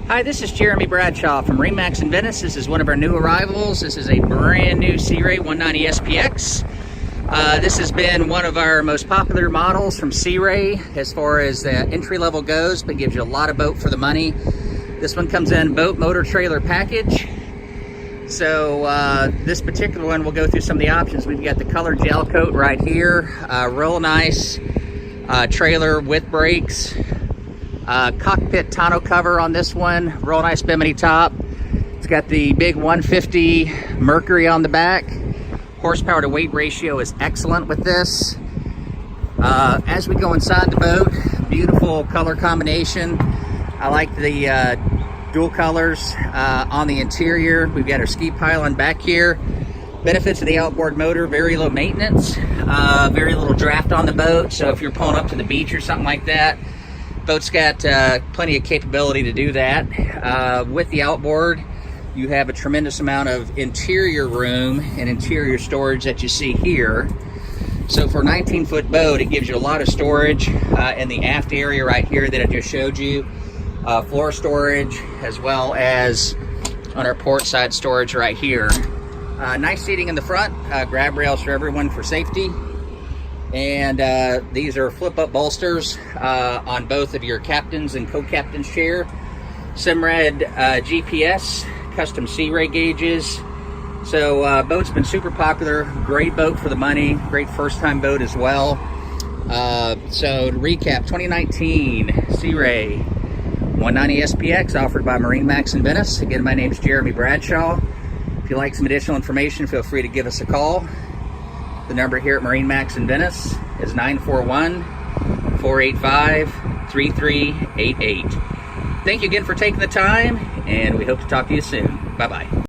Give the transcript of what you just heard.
Hi, this is Jeremy Bradshaw from MarineMax in Venice. This is one of our new arrivals. This is a brand new Sea Ray 190 SPX. This has been one of our most popular models from Sea Ray as far as the entry level goes, but gives you a lot of boat for the money. This one comes in boat, motor, trailer package. So this particular one, we'll go through some of the options. We've got the color gel coat right here, real nice trailer with brakes. Cockpit tonneau cover on this one, real nice bimini top. It's got the big 150 Mercury on the back. Horsepower to weight ratio is excellent with this. As we go inside the boat, beautiful color combination. I like the dual colors on the interior. We've got our ski pylon back here. Benefits of the outboard motor: very low maintenance, very little draft on the boat. So if you're pulling up to the beach or something like that, boat's got plenty of capability to do that. With the outboard, you have a tremendous amount of interior room and interior storage that you see here. So for a 19-foot boat, it gives you a lot of storage in the aft area right here that I just showed you. Floor storage, as well as on our port side storage right here. Nice seating in the front, grab rails for everyone for safety. And these are flip-up bolsters on both of your captain's and co-captain's chair. Simrad GPS, custom Sea Ray gauges. So boat's been super popular, great boat for the money, great first-time boat as well. So to recap, 2019 Sea Ray 190 SPX offered by MarineMax in Venice. Again, my name's Jeremy Bradshaw. If you'd like some additional information, feel free to give us a call. The number here at MarineMax in Venice is 941-485-3388. Thank you again for taking the time, and we hope to talk to you soon. Bye-bye.